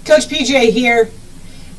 Coach PJ here.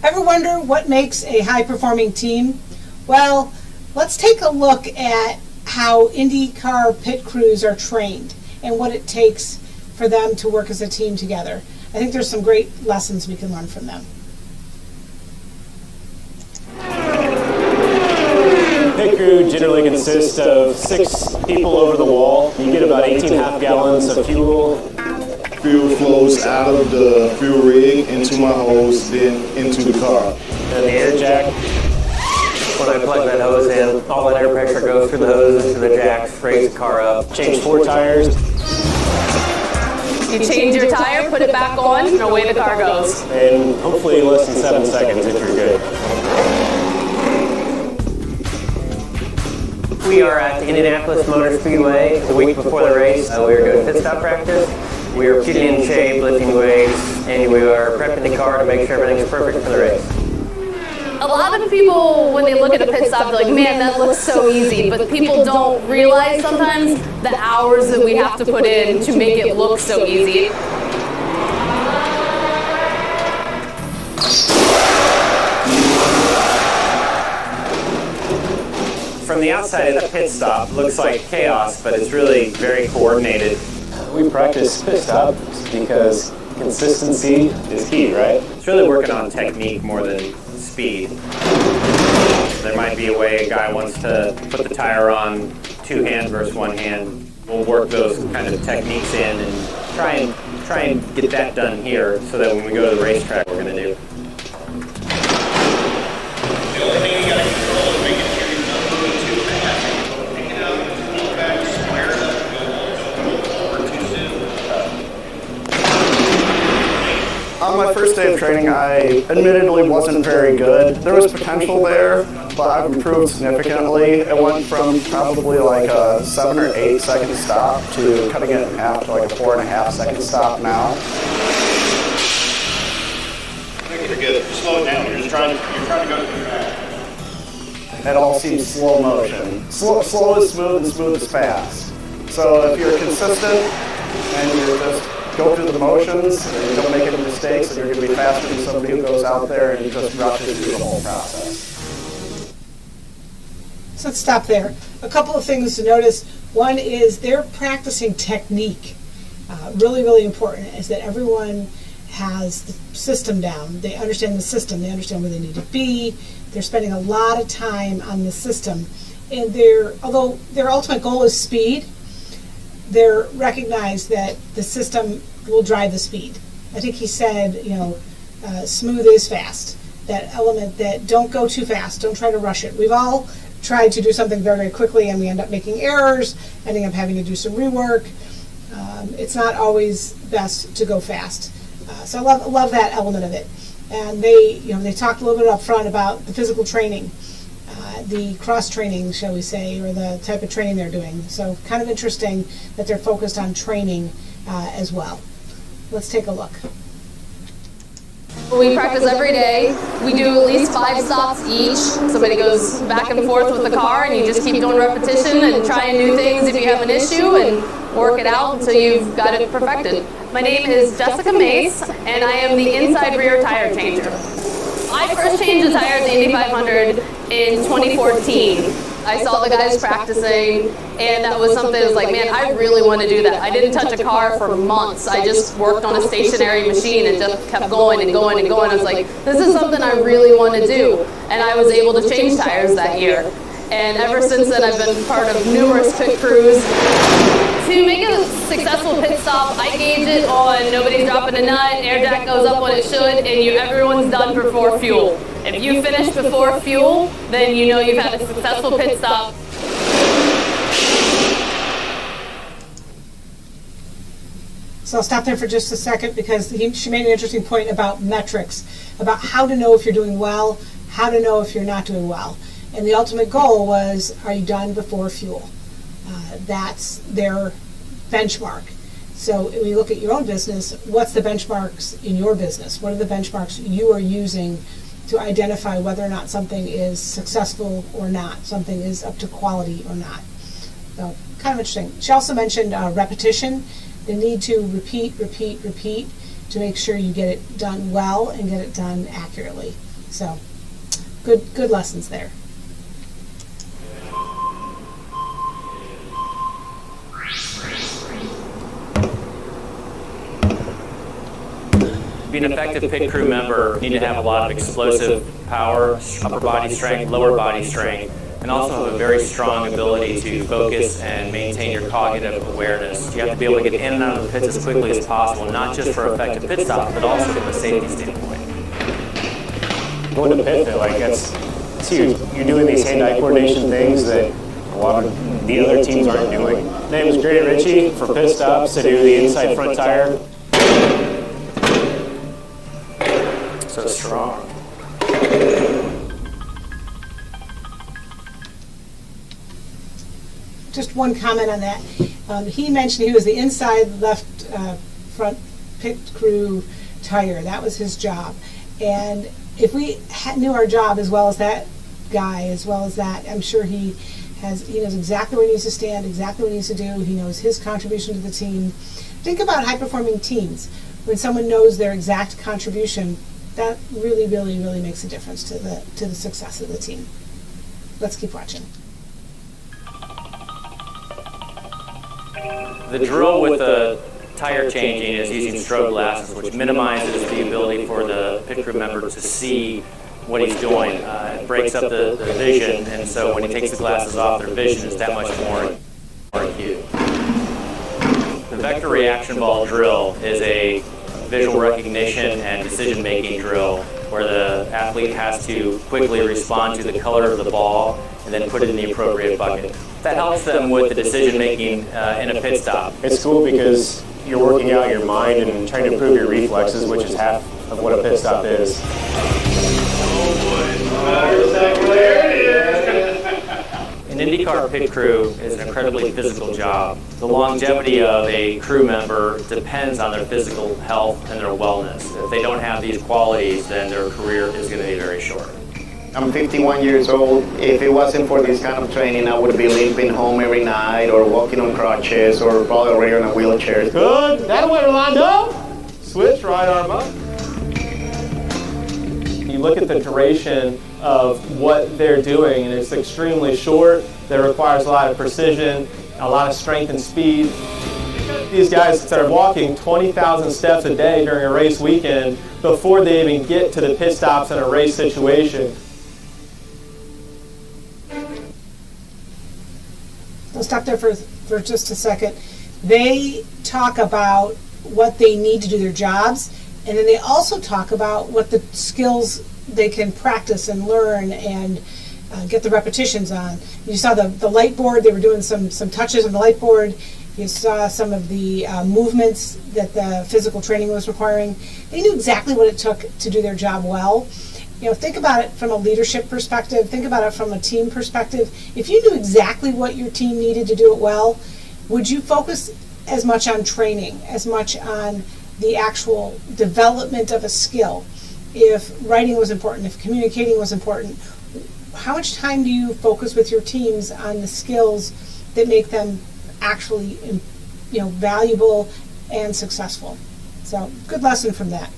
Ever wonder what makes a high-performing team? Well, let's take a look at how IndyCar pit crews are trained and what it takes for them to work as a team together. I think there's some great lessons we can learn from them. Pit crew generally consists of 6 people over the wall. You get about 18.5 gallons of fuel. Fuel flows out of the fuel rig into my hose, then into the car. And the air jack. When I plug that hose in, all that air pressure goes through the hose into the jacks, raise the car up. Change 4 tires. You change your tire, put it back on, and away the car goes. And hopefully in less than 7 seconds if you're good. We are at the Indianapolis Motor Speedway the week before the race. We are doing pit stop practice. We are getting in shape, lifting weights, and we are prepping the car to make sure everything's perfect for the race. A lot of people, when they look at a pit stop, they're like, man, that looks so easy. But people don't realize sometimes the hours that we have to put in to make it look so easy. From the outside of the pit stop, it looks like chaos, but it's really very coordinated. We practice pit stops because consistency is key, right? It's really working on technique more than speed. There might be a way a guy wants to put the tire on 2 hands versus 1 hand. We'll work those kind of techniques in and try and get that done here so that when we go to the racetrack, we're going to do. The only thing you got to control is making sure you're not moving too fast. Pick it up, pull back, square it up, go over too soon. On my first day of training, I admittedly wasn't very good. There was potential there, but I've improved significantly. It went from probably like a 7 or 8 second stop to cutting it in half to like a 4.5 second stop now. You're good. Slow it down. You're trying to go too fast. It all seems slow motion. Slow is smooth and smooth is fast. So if you're consistent and you just go through the motions and you don't make any mistakes, then you're going to be faster than somebody who goes out there and just rushes through the whole process. So let's stop there. A couple of things to notice. One is they're practicing technique. Really, really important is that everyone has the system down. They understand the system. They understand where they need to be. They're spending a lot of time on the system. And although their ultimate goal is speed, they're recognized that the system will drive the speed. I think he said, smooth is fast. That element that don't go too fast, don't try to rush it. We've all tried to do something very, very quickly and we end up making errors, ending up having to do some rework. It's not always best to go fast. So I love that element of it. And they talked a little bit up front about the physical training, the cross training, shall we say, or the type of training they're doing. So kind of interesting that they're focused on training as well. Let's take a look. We practice every day. We do at least 5 stops each. Somebody goes back and forth with the car, and you just keep doing repetition and trying new things if you have an issue and work it out until you've got it perfected. My name is Jessica Mace, and I am the inside rear tire changer. I first changed the tire at the Indy 500 in 2014. I saw the guys practicing, and that was something that was like, man, I really want to do that. I didn't touch a car for months. I just worked on a stationary machine and just kept going and going and going. I was like, this is something I really want to do. And I was able to change tires that year. And ever since then, I've been part of numerous pit crews. To make a successful pit stop, I gauge it on nobody's dropping a nut, air jack goes up when it should, and everyone's done before fuel. If you finish before fuel, then you know you've had a successful pit stop. So I'll stop there for just a second because she made an interesting point about metrics, about how to know if you're doing well, how to know if you're not doing well. And the ultimate goal was, are you done before fuel? That's their benchmark. So when you look at your own business, what's the benchmarks in your business? What are the benchmarks you are using to identify whether or not something is successful or not, something is up to quality or not? So kind of interesting. She also mentioned repetition, the need to repeat to to make sure you get it done well and get it done accurately. So good lessons there. To be an effective pit crew member, you need to have a lot of explosive power, upper body strength, lower body strength, and also have a very strong ability to focus and maintain your cognitive awareness. You have to be able to get in and out of the pits as quickly as possible, not just for effective pit stops, but also from a safety standpoint. Going to the pit, like it's huge. You're doing these hand-eye coordination things that a lot of the other teams aren't doing. My name is Grant Ritchie for pit stops to do the inside front tire. So strong. Just one comment on that. He mentioned he was the inside left front pit crew tire. That was his job. And if we knew our job as well as that guy, as well as that, I'm sure he knows exactly where he needs to stand, exactly what he needs to do. He knows his contribution to the team. Think about high-performing teams. When someone knows their exact contribution, that really, really, really makes a difference to the success of the team. Let's keep watching. The drill with the tire changing is using strobe glasses, which minimizes the ability for the pit crew member to see what he's doing. It breaks up the vision, and so when he takes the glasses off, their vision is that much more acute. The vector reaction ball drill is a visual recognition and decision-making drill where the athlete has to quickly respond to the color of the ball and then put it in the appropriate bucket. That helps them with the decision-making in a pit stop. It's cool because you're working out your mind and trying to improve your reflexes, which is half of what a pit stop is. An IndyCar pit crew is an incredibly physical job. The longevity of a crew member depends on their physical health and their wellness. If they don't have these qualities, then their career is going to be very short. I'm 51 years old. If it wasn't for this kind of training, I would be limping home every night or walking on crutches or probably already on a wheelchair. Good. That way, Rolando. Switch, right arm up. You look at the duration of what they're doing, and it's extremely short. That requires a lot of precision, a lot of strength and speed. These guys that are walking 20,000 steps a day during a race weekend before they even get to the pit stops in a race situation. I'll stop there for just a second. They talk about what they need to do their jobs, and then they also talk about what the skills they can practice and learn and get the repetitions on. You saw the light board. They were doing some touches on the light board. You saw some of the movements that the physical training was requiring. They knew exactly what it took to do their job well. Think about it from a leadership perspective. Think about it from a team perspective. If you knew exactly what your team needed to do it well, would you focus as much on training, as much on the actual development of a skill? If writing was important, if communicating was important, how much time do you focus with your teams on the skills that make them actually, valuable and successful? So, good lesson from that.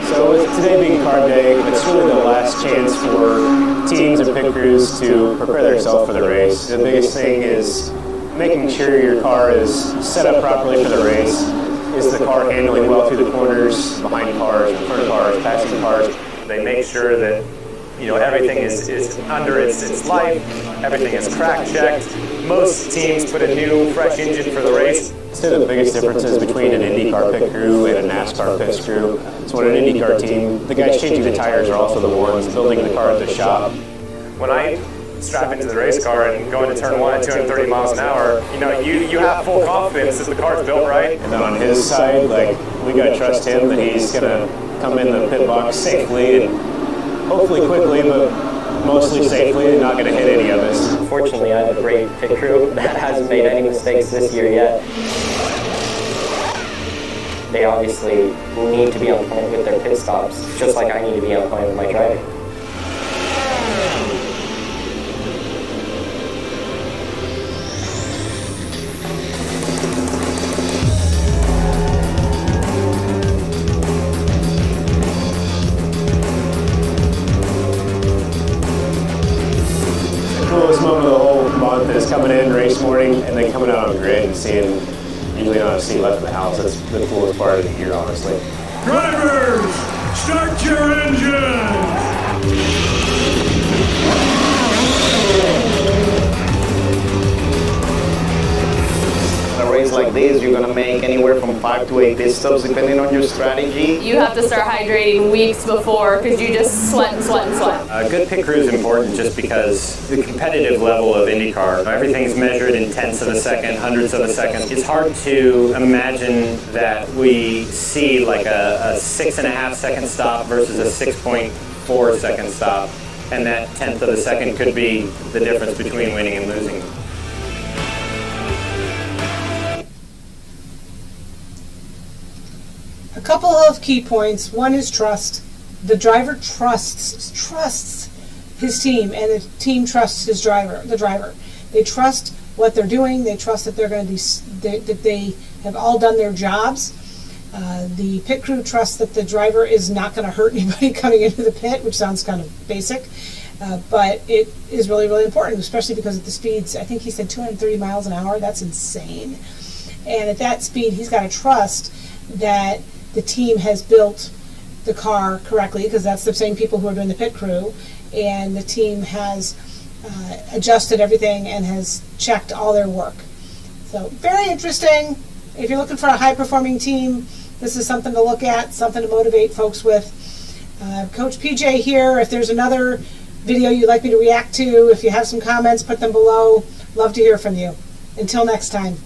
So with today being carb day, it's really the last chance for teams and pit crews to prepare themselves for the race. The biggest thing is making sure your car is set up properly for the race. Is the car handling well through the corners, behind cars, in front of cars, passing cars? They make sure that everything is under its life, everything is crack checked. Most teams put a new, fresh engine for the race. I'd say the biggest differences between an IndyCar pit crew and a NASCAR pit crew. So on an IndyCar team, the guys changing the tires are also the ones building the car at the shop. When I strap into the race car and go into turn one at 230 miles an hour, you have full confidence that the car's built right. And then on his side, we gotta trust him that he's gonna come in the pit box safely and hopefully quickly, but mostly safely and not gonna hit any of us. Fortunately, I have a great pit crew that hasn't made any mistakes this year yet. They obviously need to be on point with their pit stops, just like I need to be on point with my driving. in race morning and then coming out on the grid and seeing usually don't have a seat left in the house. That's the coolest part of the year, honestly. Drivers, start your engines! A race like this, you're gonna make anywhere from 5 to 8 pit stops depending on your strategy. You have to start hydrating weeks before because you just sweat and sweat and sweat. A good pit crew is important just because the competitive level of IndyCar, everything's measured in tenths of a second, hundredths of a second. It's hard to imagine that we see like a 6.5 second stop versus a 6.4 second stop, and that tenth of a second could be the difference between winning and losing. A couple of key points. One is trust. The driver trusts his team, and the team trusts the driver. They trust what they're doing. They trust that they're going to be that they have all done their jobs. The pit crew trusts that the driver is not going to hurt anybody coming into the pit, which sounds kind of basic, but it is really, really important, especially because at the speeds, I think he said 230 miles an hour. That's insane. And at that speed, he's got to trust that the team has built the car correctly, because that's the same people who are doing the pit crew, and the team has adjusted everything and has checked all their work. So very interesting. If you're looking for a high-performing team, this is something to look at, something to motivate folks with. Coach PJ here. If there's another video you'd like me to react to, if you have some comments, put them below. Love to hear from you. Until next time.